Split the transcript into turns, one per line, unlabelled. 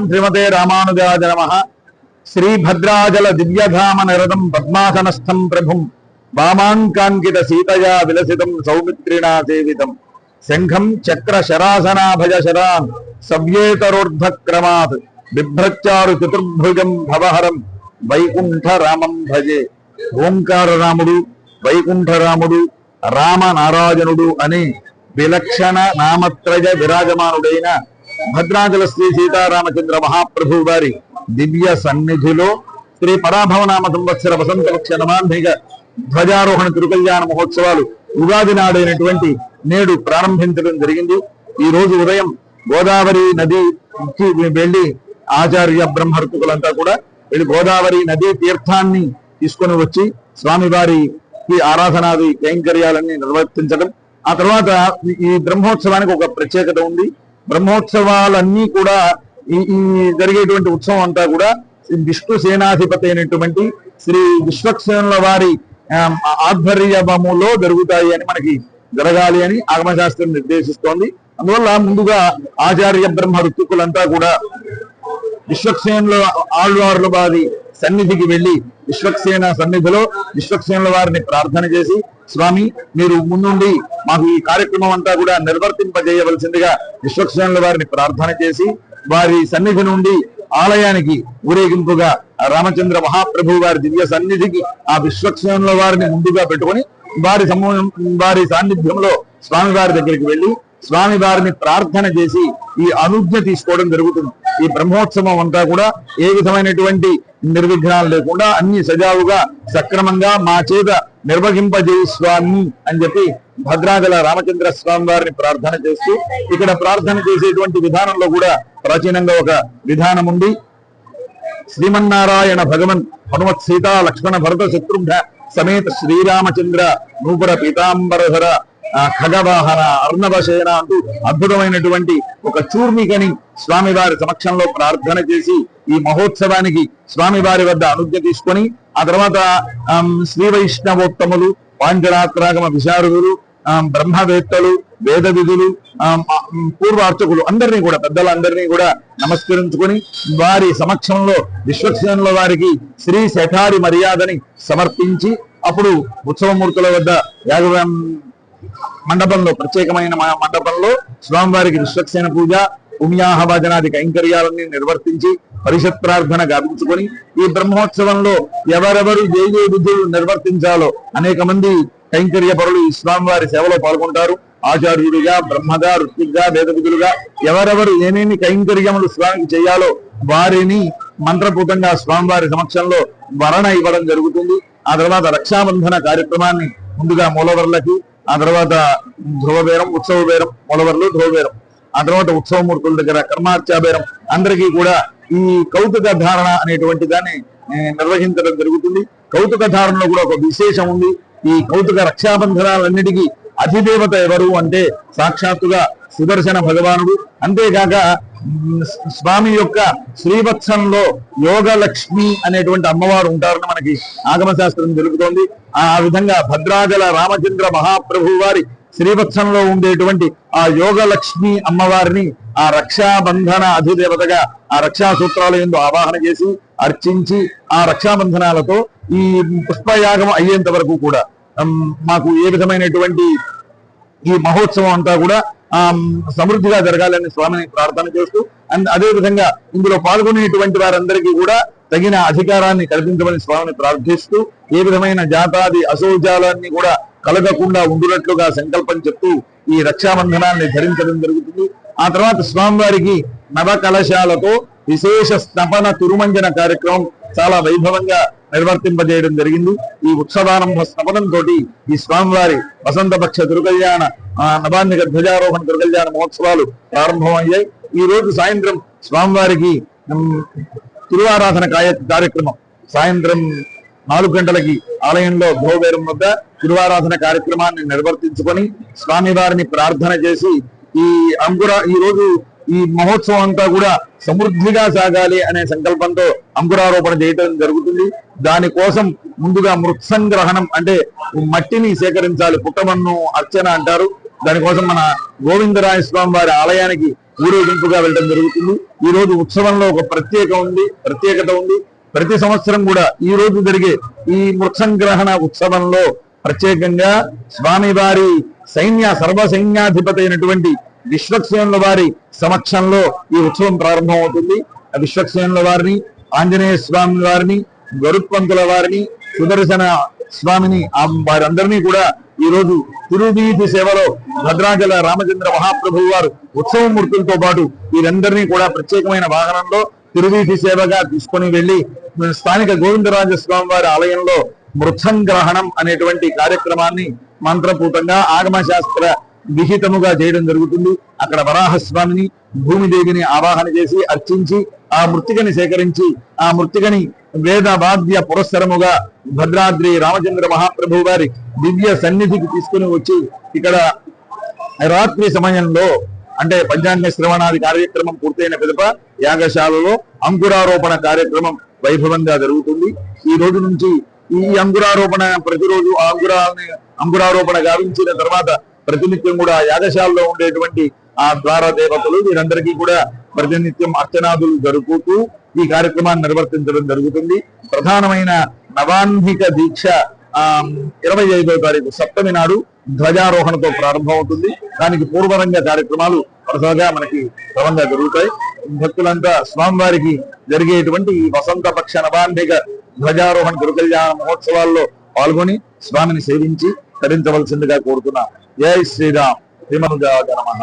శ్రీమతే రామానుజాయ నమః. శ్రీభద్రాజల దివ్యధామ నిరతం పద్మాసనస్థం ప్రభుం వామాంకాంకిత సీతయా విలసితం సౌమిత్రిణా సేవితం శంఖం చక్ర శరాసనాభజ శరాన్ సవ్యేతరోర్ధక్రమాత్ బిభ్రచ్చారు చతుర్భుజం భవహరం వైకుంఠ రామం భజే. ఓంకార రాముడు, వైకుంఠ రాముడు, రామనారాయణుడు అనే విలక్షణ నామత్రయ విరాజమానుడైన భద్రాచల శ్రీ సీతారామచంద్ర మహాప్రభు వారి దివ్య సన్నిధిలో శ్రీ పరాభవనామ సంవత్సర వసంతపక్ష నమాంధిక ధ్వజారోహణ తిరుకల్యాణ మహోత్సవాలు ఉగాది నాడైనటువంటి నేడు ప్రారంభించడం జరిగింది. ఈ రోజు ఉదయం గోదావరి నదికి వెళ్లి ఆచార్య బ్రహ్మర్తుకులంతా కూడా వెళ్ళి గోదావరి నదీ తీర్థాన్ని తీసుకొని వచ్చి స్వామివారికి ఆరాధనాది కైంకర్యాలన్నీ నిర్వర్తించడం. ఆ తర్వాత ఈ బ్రహ్మోత్సవానికి ఒక ప్రత్యేకత ఉంది. బ్రహ్మోత్సవాలన్నీ కూడా ఈ జరిగేటువంటి ఉత్సవం అంతా కూడా విష్ణు సేనాధిపతి అయినటువంటి శ్రీ విశ్వక్సేనుల వారి ఆధ్వర్యములో జరుగుతాయి అని మనకి జరగాలి అని ఆగమశాస్త్రం నిర్దేశిస్తోంది. అందువల్ల ముందుగా ఆచార్య బ్రహ్మ ఋత్వికులంతా కూడా విశ్వక్సేనుల ఆళ్వార్ల వారి సన్నిధికి వెళ్లి విశ్వక్సేన సన్నిధిలో విశ్వక్సేనుల వారిని ప్రార్థన చేసి, స్వామి మీరు ముందుండి మాకు ఈ కార్యక్రమం అంతా కూడా నిర్వర్తింపజేయవలసిందిగా విశ్వక్సేనుల వారిని ప్రార్థన చేసి వారి సన్నిధి నుండి ఆలయానికి ఊరేగింపుగా రామచంద్ర మహాప్రభు వారి దివ్య సన్నిధికి ఆ విశ్వక్సేనుల వారిని ముందుగా పెట్టుకుని వారి సాన్నిధ్యంలో స్వామివారి దగ్గరికి వెళ్లి స్వామివారిని ప్రార్థన చేసి ఈ అనుజ్ఞ తీసుకోవడం జరుగుతుంది. ఈ బ్రహ్మోత్సవం అంతా కూడా ఏ విధమైనటువంటి నిర్విఘ్నాలు లేకుండా అన్ని సజావుగా సక్రమంగా మా చేత నిర్వహింపజేయి స్వామి అని చెప్పి భద్రాచల రామచంద్ర స్వామి వారిని ప్రార్థన చేస్తూ, ఇక్కడ ప్రార్థన చేసేటువంటి విధానంలో కూడా ప్రాచీనంగా ఒక విధానం ఉంది. శ్రీమన్నారాయణ భగవన్ హనుమత్ సీతా లక్ష్మణ భరత శత్రుఘ్న సమేత శ్రీరామచంద్ర నూపుర పీతాంబరధర ఖగవాహన అర్ణవశయన అంటూ అద్భుతమైనటువంటి ఒక చూర్మికని స్వామివారి సమక్షంలో ప్రార్థన చేసి ఈ మహోత్సవానికి స్వామివారి వద్ద అనుజ్ఞ తీసుకొని ఆ తర్వాత శ్రీ వైష్ణవోత్తములు, పాంచరాత్రాగమ విశారదులు, బ్రహ్మవేత్తలు, వేద విధులు, పూర్వ అర్చకులు అందరినీ కూడా పెద్దలందరినీ కూడా నమస్కరించుకొని వారి సమక్షంలో విశ్వక్సేనుల వారికి శ్రీ శఠారి మర్యాదని సమర్పించి అప్పుడు ఉత్సవమూర్తుల వద్ద మండపంలో ప్రత్యేకమైన మండపంలో స్వామివారికి విశ్వక్సేన పూజ, పుణ్యాహవాచనాది కైంకర్యాలన్నీ నిర్వర్తించి పరిషత్ ప్రార్థన గావించుకొని ఈ బ్రహ్మోత్సవంలో ఎవరెవరు ఏ ఏ విధులు నిర్వర్తించాలో అనేక మంది కైంకర్య పరులు ఈ స్వామివారి సేవలో పాల్గొంటారు. ఆచార్యుడిగా, బ్రహ్మగా, ఋత్విగ్గా, వేద విధులుగా ఎవరెవరు ఏమేమి కైంకర్యములు స్వామికి చేయాలో వారిని మంత్రపూతంగా స్వామివారి సమక్షంలో వరణ ఇవ్వడం జరుగుతుంది. ఆ తర్వాత రక్షాబంధన కార్యక్రమాన్ని ముందుగా మూలవర్లకి, ఆ తర్వాత ధ్రువబేరం, ఉత్సవ బేరం, మూలవర్లు ధ్రువబేరం, ఆ తర్వాత ఉత్సవమూర్తుల దగ్గర కర్మార్చాబేరం అందరికీ కూడా ఈ కౌతుక ధారణ అనేటువంటి దాన్ని నిర్వహించడం జరుగుతుంది. కౌతుక ధారణలో కూడా ఒక విశేషం ఉంది. ఈ కౌతుక రక్షాబంధనాలన్నిటికీ అధిదేవత ఎవరు అంటే సాక్షాత్తుగా సుదర్శన భగవానుడు. అంతేకాక స్వామి యొక్క శ్రీవత్సంలో యోగలక్ష్మి అనేటువంటి అమ్మవారు ఉంటారని మనకి ఆగమ శాస్త్రం తెలుపుతోంది. ఆ విధంగా భద్రాచల రామచంద్ర మహాప్రభు వారి శ్రీవత్సంలో ఉండేటువంటి ఆ యోగలక్ష్మి అమ్మవారిని ఆ రక్షాబంధన అధిదేవతగా ఆ రక్షా సూత్రాల యందు ఆవాహన చేసి అర్చించి ఆ రక్షాబంధనాలతో ఈ పుష్పయాగం అయ్యేంత వరకు కూడా మాకు ఏ విధమైనటువంటి ఈ మహోత్సవం అంతా కూడా సమృద్ధిగా జరగాలని స్వామిని ప్రార్థన చేస్తూ అదే విధంగా ఇందులో పాల్గొనేటువంటి వారందరికీ కూడా తగిన అధికారాన్ని కల్పించమని స్వామిని ప్రార్థిస్తూ ఏ విధమైన జాతాది అశౌచాలన్నీ కూడా కలగకుండా ఉండునట్లుగా సంకల్పం చెప్తూ ఈ రక్షాబంధనాన్ని ధరించడం జరుగుతుంది. ఆ తర్వాత స్వామివారికి నవ కలశాలతో విశేష స్నపన తిరుమంజన కార్యక్రమం చాలా వైభవంగా నిర్వర్తింపజేయడం జరిగింది. ఈ ఉత్సవారంభ స్నపనంతో ఈ స్వామివారి వసంతపక్ష తిరుకల్యాణ నవాన్నిక ధ్వజారోహణ తిరుకల్యాణ మహోత్సవాలు ప్రారంభమయ్యాయి. ఈ రోజు సాయంత్రం స్వామివారికి తిరువారాధన కార్యక్రమం సాయంత్రం 4 గంటలకి ఆలయంలో భోవేరం వద్ద తిరువారాధన కార్యక్రమాన్ని నిర్వర్తించుకొని స్వామివారిని ప్రార్థన చేసి ఈ రోజు ఈ మహోత్సవం అంతా కూడా సమృద్ధిగా సాగాలి అనే సంకల్పంతో అంకురారోపణ చేయడం జరుగుతుంది. దానికోసం ముందుగా మృత్సంగ్రహణం అంటే మట్టిని సేకరించాలి, పుట్టమన్ను అర్చన అంటారు. దానికోసం మన గోవిందరాయ స్వామి వారి ఆలయానికి ఊరేగింపుగా వెళ్ళడం జరుగుతుంది. ఈ రోజు ఉత్సవంలో ఒక ప్రత్యేకత ఉంది. ప్రతి సంవత్సరం కూడా ఈ రోజు జరిగే ఈ మృత్సంగ్రహణ ఉత్సవంలో ప్రత్యేకంగా స్వామివారి సర్వ సైన్యాధిపతి అయినటువంటి విశ్వక్సేనుల వారి సమక్షంలో ఈ ఉత్సవం ప్రారంభమవుతుంది. విశ్వక్సేనుల వారిని, ఆంజనేయ స్వామి వారిని, గరుత్మంతుల వారిని, సుదర్శన స్వామిని వారందరినీ కూడా ఈ రోజు తిరువీధి సేవలో భద్రాచల రామచంద్ర మహాప్రభు వారు ఉత్సవ మూర్తులతో పాటు వీరందరినీ కూడా ప్రత్యేకమైన వాహనంలో తిరువీధి సేవగా తీసుకుని వెళ్లి స్థానిక గోవిందరాజస్వామి వారి ఆలయంలో మృత్సంగ్రహణం అనేటువంటి కార్యక్రమాన్ని మంత్రపూతంగా ఆగమశాస్త్ర విహితముగా చేయడం జరుగుతుంది. అక్కడ వరాహస్వామిని, భూమిదేవిని ఆవాహన చేసి అర్చించి ఆ మృత్తికని సేకరించి ఆ మృత్తికని వేద వాద్య పురస్సరముగా భద్రాద్రి రామచంద్ర మహాప్రభు వారి దివ్య సన్నిధికి తీసుకుని వచ్చి ఇక్కడ రాత్రి సమయంలో అంటే పంచాంగ శ్రవణాది కార్యక్రమం పూర్తయిన పిదప యాగశాలలో అంకురారోపణ కార్యక్రమం వైభవంగా జరుగుతుంది. ఈ రోజు నుంచి ఈ అంకురారోపణ ప్రతిరోజు అంకురారోపణ గావించిన తర్వాత ప్రతినిత్యం కూడా యాగశాలలో ఉండేటువంటి ఆ ద్వార దేవతలు వీరందరికీ కూడా ప్రతినిత్యం అర్చనాదులు జరుపుతూ ఈ కార్యక్రమాన్ని నిర్వర్తించడం జరుగుతుంది. ప్రధానమైన నవాన్నిక దీక్ష 25వ తారీఖు సప్తమి నాడు ధ్వజారోహణతో ప్రారంభమవుతుంది. దానికి పూర్వరంగ కార్యక్రమాలు వరుసగా మనకి క్రమంగా జరుగుతాయి. భక్తులంతా స్వామివారికి జరిగేటువంటి ఈ వసంత పక్ష నవాన్నిక ధ్వజారోహణ తిరుకల్యాణ మహోత్సవాల్లో పాల్గొని స్వామిని సేవించి తరించవలసిందిగా కోరుతున్నా. జై శ్రీరామ్. శ్రీమనుజాయ నమః.